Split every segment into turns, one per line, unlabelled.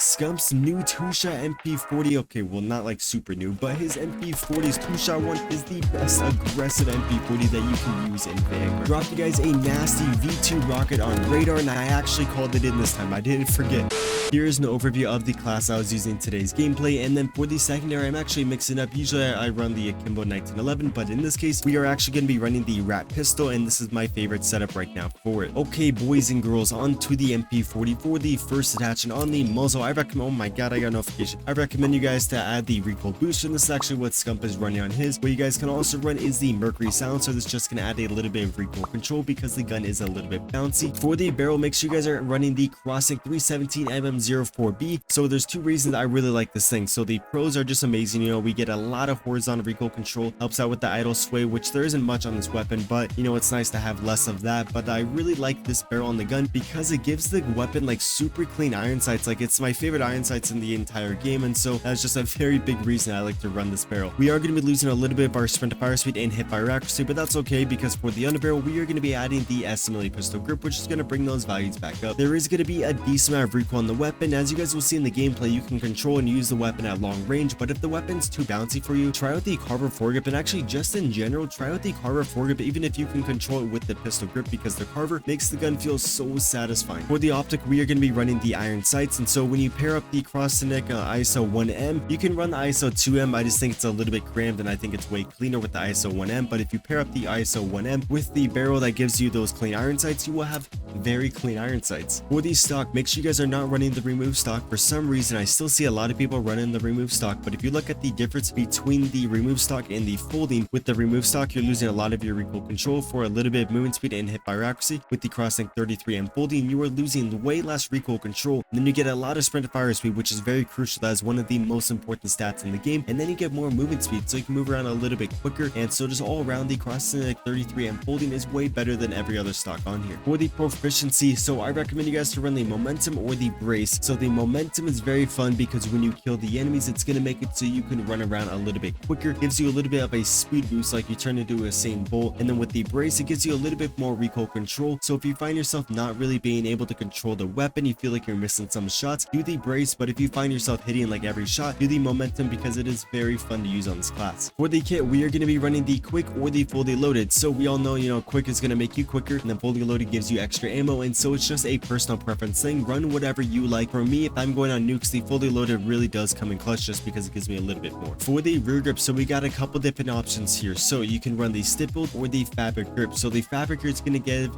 Scump's new two-shot MP40, okay, well not like super new, but his MP40's two-shot one is the best aggressive MP40 that you can use in Vanguard. Dropped you guys a nasty V2 rocket on radar, and I actually called it in this time, I didn't forget. Here is an overview of the class I was using in today's gameplay, and then for the secondary, I'm actually mixing up. Usually I run the Akimbo 1911, but in this case, we are actually going to be running the Rat Pistol, and this is my favorite setup right now for it. Okay, boys and girls, on to the MP40 for the first attachment on the muzzle. I recommend, oh my god, I got a notification. I recommend you guys to add the recoil booster, and this is actually what Scump is running on his. What you guys can also run is the Mercury silencer. This is just going to add a little bit of recoil control because the gun is a little bit bouncy. For the barrel, make sure you guys are running the Crossing 317 MM04B. So there's two reasons I really like this thing. So the pros are just amazing. You know, we get a lot of horizontal recoil control, helps out with the idle sway, which there isn't much on this weapon, but you know, it's nice to have less of that. But I really like this barrel on the gun because it gives the weapon like super clean iron sights. Like, it's my favorite iron sights in the entire game, and so that's just a very big reason I like to run this barrel. We are going to be losing a little bit of our sprint to fire speed and hip fire accuracy, but that's okay because for the underbarrel we are going to be adding the SMLA pistol grip, which is going to bring those values back up. There is going to be a decent amount of recoil on the weapon. As you guys will see in the gameplay, you can control and use the weapon at long range, but if the weapon's too bouncy for you, try out the carbine foregrip, and actually just in general, try out the carbine foregrip even if you can control it with the pistol grip, because the carver makes the gun feel so satisfying. For the optic, we are going to be running the iron sights, and so when you pair up the cross-neck ISO 1M, you can run the ISO 2M. I just think it's a little bit crammed, and I think it's way cleaner with the ISO 1M, but if you pair up the ISO 1M with the barrel that gives you those clean iron sights, you will have very clean iron sights. For the stock, make sure you guys are not running the remove stock. For some reason, I still see a lot of people running the remove stock, but if you look at the difference between the remove stock and the folding, with the remove stock, you're losing a lot of your recoil control for a little bit of movement speed and hip fire accuracy. With the crossing 33 and folding, you are losing way less recoil control, and then you get a lot of sprint to fire speed, which is very crucial. That is one of the most important stats in the game, and then you get more movement speed, so you can move around a little bit quicker, and so just all around, the crossing 33 and folding is way better than every other stock on here. For the proficiency, so I recommend you guys to run the momentum or the brace. So the momentum is very fun because when you kill the enemies, it's going to make it so you can run around a little bit quicker, gives you a little bit of a speed boost, like you turn into a Usain Bolt. And then with the brace, it gives you a little bit more recoil control, so if you find yourself not really being able to control the weapon, you feel like you're missing some shots, do the brace. But if you find yourself hitting like every shot, do the momentum because it is very fun to use on this class. For the kit, we are going to be running the quick or the fully loaded. So we all know, you know, quick is going to make you quicker, and then fully loaded gives you extra ammo, and so it's just a personal preference thing. Run whatever you like. For me, if I'm going on nukes, the fully loaded really does come in clutch just because it gives me a little bit more. For the rear grip, so we got a couple different options here. So you can run the stippled or the fabric grip. So the fabric grip is going to give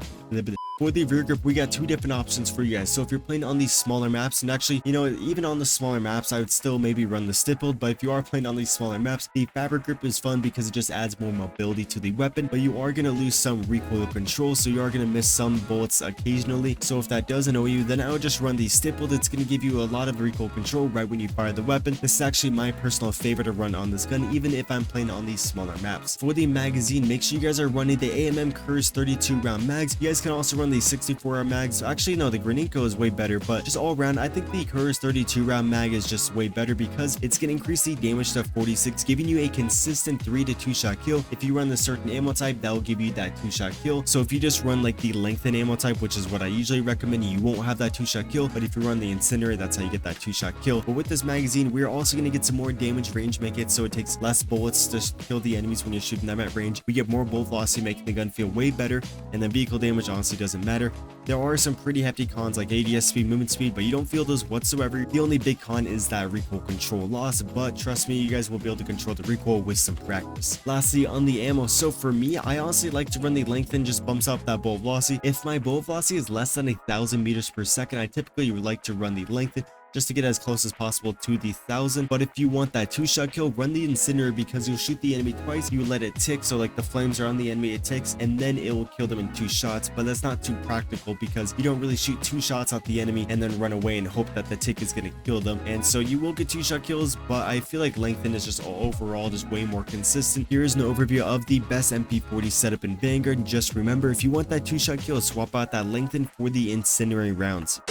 for the rear grip, we got two different options for you guys. So if you're playing on these smaller maps, and actually, you know, even on the smaller maps, I would still maybe run the stippled, but if you are playing on these smaller maps, the fabric grip is fun because it just adds more mobility to the weapon, but you are going to lose some recoil control, so you are going to miss some bullets occasionally. So if that does annoy you, then I would just run the stippled. It's going to give you a lot of recoil control right when you fire the weapon. This is actually my personal favorite to run on this gun, even if I'm playing on these smaller maps. For the magazine, make sure you guys are running the AMM Curse 32 round mags. You guys can also run the 64 round mags. Actually, no, the Granenko is way better, but just all around, I think the Curse 32 round mag is just way better because it's going to increase the damage to 46, giving you a consistent 3 to 2 shot kill. If you run the certain ammo type, that will give you that 2 shot kill. So if you just run like the lengthened ammo type, which is what I usually recommend, you won't have that 2 shot kill, but if you run the incendiary, that's how you get that 2 shot kill. But with this magazine, we're also going to get some more damage range, make it so it takes less bullets to kill the enemies when you're shooting them at range. We get more bullet velocity, making the gun feel way better, and then vehicle damage honestly doesn't matter. There are some pretty hefty cons like ADS speed, movement speed, but you don't feel those whatsoever. The only big con is that recoil control loss, but trust me, you guys will be able to control the recoil with some practice. Lastly, on the ammo, so for me, I honestly like to run the lengthen, just bumps up that bullet velocity. If my bullet velocity is less than 1,000 meters per second, I typically would like to run the lengthen, just to get as close as possible to the 1,000. But if you want that 2-shot kill, run the incendiary because you'll shoot the enemy twice, you let it tick, so like the flames are on the enemy, it ticks, and then it will kill them in 2 shots. But that's not too practical because you don't really shoot 2 shots at the enemy and then run away and hope that the tick is going to kill them, and so you will get 2-shot kills, but I feel like lengthen is just overall just way more consistent. Here is an overview of the best MP40 setup in Vanguard. Just remember, if you want that 2-shot kill, swap out that lengthen for the incendiary rounds.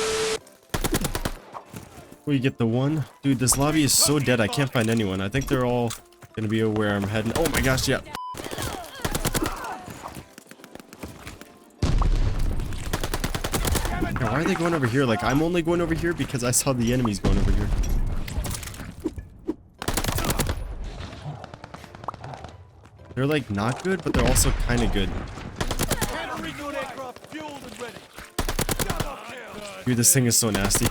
We get the one. Dude, this lobby is so dead. I can't find anyone. I think they're all gonna be where I'm heading. Oh my gosh, yeah. Why are are they going over here? Like, I'm only going over here because I saw the enemies going over here. They're like not good, but they're also kind of good. Dude, this thing is so nasty.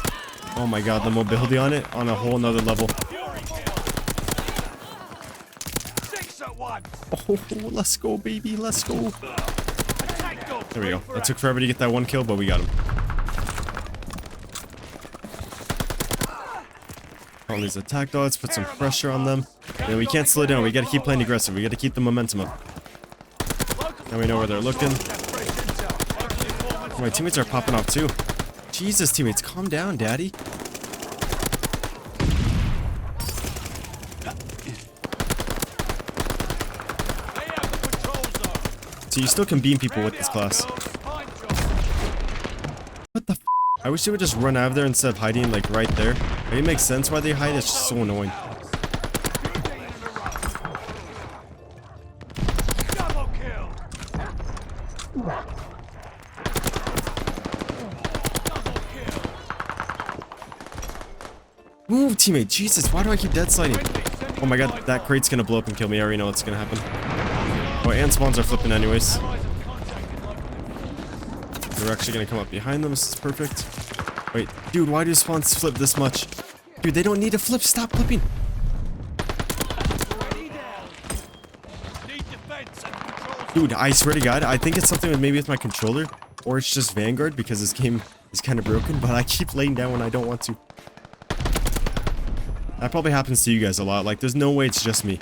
Oh my god, the mobility on it on a whole nother level. Oh, let's go, baby, let's go. There we go. It took forever to get that one kill, but we got him. All these attack dots, put some pressure on them. And we can't slow down, we gotta keep playing aggressive. We gotta keep the momentum up. Now we know where they're looking. My teammates are popping off too. Jesus, teammates, calm down, daddy. So you still can beam people with this class. What the f? I wish they would just run out of there instead of hiding like right there. It makes sense why they hide, it's just so annoying. Move, teammate. Jesus, why do I keep dead sliding? Oh my god, that crate's gonna blow up and kill me. I already know what's gonna happen. Oh, and spawns are flipping anyways. They're actually gonna come up behind them. This is perfect. Wait, dude, why do spawns flip this much? Dude, they don't need to flip. Stop flipping. Dude, I swear to God, I think it's something with maybe with my controller, or it's just Vanguard because this game is kind of broken, but I keep laying down when I don't want to. That probably happens to you guys a lot. Like, there's no way it's just me.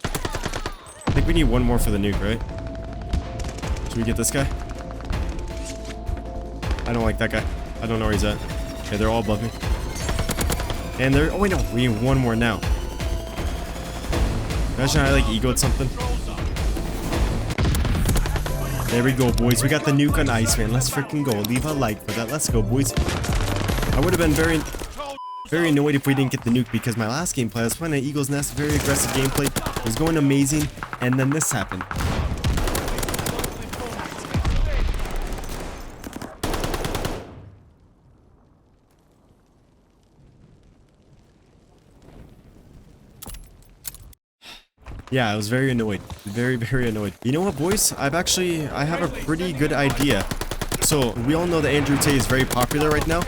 I think we need one more for the nuke, right? Should we get this guy? I don't like that guy. I don't know where he's at. Okay, they're all above me. And they're... Oh, wait, no. We need one more now. Imagine I, like, egoed something. There we go, boys. We got the nuke on ice, man. Let's freaking go. Leave a like for that. Let's go, boys. I would have been very annoyed if we didn't get the nuke because my last gameplay, I was playing an Eagle's Nest, very aggressive gameplay. It was going amazing, and then this happened. Yeah, I was very annoyed. Very annoyed. You know what, boys? I have a pretty good idea. So, we all know that Andrew Tate is very popular right now.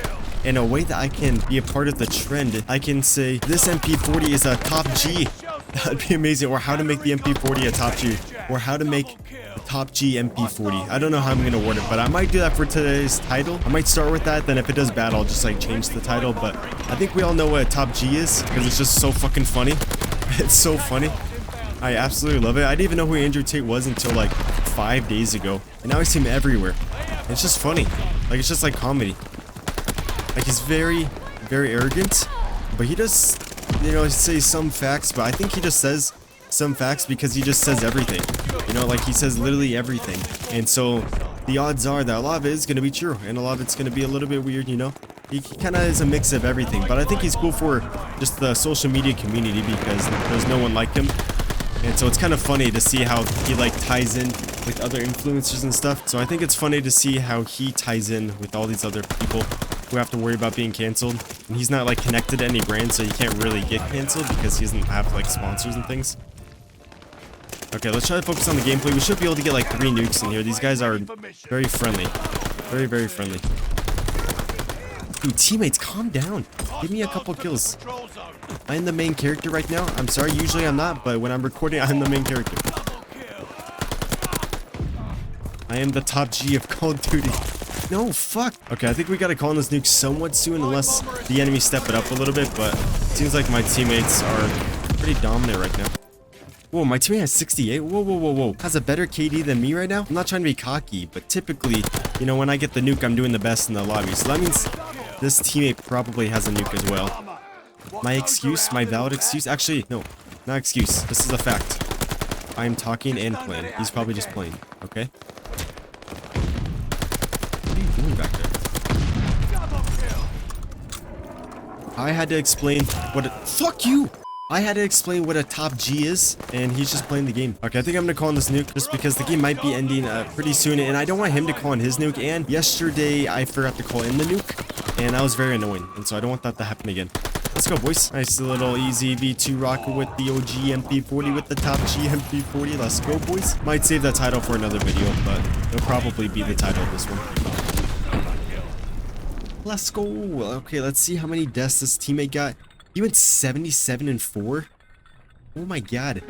In a way that I can be a part of the trend, I can say, this MP40 is a top G. That'd be amazing. Or how to make the MP40 a top G. Or how to make a top G MP40. I don't know how I'm going to word it, but I might do that for today's title. I might start with that, then if it does bad, I'll just like change the title. But I think we all know what a top G is, because it's just so fucking funny. It's so funny. I absolutely love it. I didn't even know who Andrew Tate was until like 5 days ago. And now I see him everywhere. It's just funny. Like, it's just like comedy. Like, he's very arrogant. But he does, you know, say some facts. But I think he just says some facts because he just says everything. You know, like, he says literally everything. And so the odds are that a lot of it is going to be true. And a lot of it's going to be a little bit weird, you know. He kind of is a mix of everything. But I think he's cool for just the social media community because there's no one like him. And so it's kind of funny to see how he like ties in with other influencers and stuff. So I think it's funny to see how he ties in with all these other people who have to worry about being canceled. And he's not like connected to any brand, so he can't really get canceled because he doesn't have like sponsors and things. Okay, let's try to focus on the gameplay. We should be able to get like 3 nukes in here. These guys are very friendly. Very friendly. Dude, teammates, calm down. Give me a couple kills. I'm the main character right now. I'm sorry, usually I'm not, but when I'm recording, I'm the main character. I am the top G of Call of Duty. No, fuck. Okay, I think we gotta call on this nuke somewhat soon, unless the enemy step it up a little bit, but it seems like my teammates are pretty dominant right now. Whoa, my teammate has 68? Whoa. Has a better KD than me right now? I'm not trying to be cocky, but typically, you know, when I get the nuke, I'm doing the best in the lobby. So that means this teammate probably has a nuke as well. My excuse, my valid excuse, actually, no, not excuse, this is a fact. I'm talking and playing. He's probably just playing, okay? What are you doing back there? I had to explain what it- Fuck you! I had to explain what a top G is, and he's just playing the game. Okay, I think I'm gonna call in this nuke just because the game might be ending pretty soon, and I don't want him to call in his nuke. And yesterday, I forgot to call in the nuke, and that was very annoying, and so I don't want that to happen again. Let's go, boys. Nice little easy V2 rocket with the OG MP40 with the top G MP40. Let's go, boys. Might save that title for another video, but it'll probably be the title of this one. Let's go. Okay, let's see how many deaths this teammate got. He went 77 and 4. Oh my god.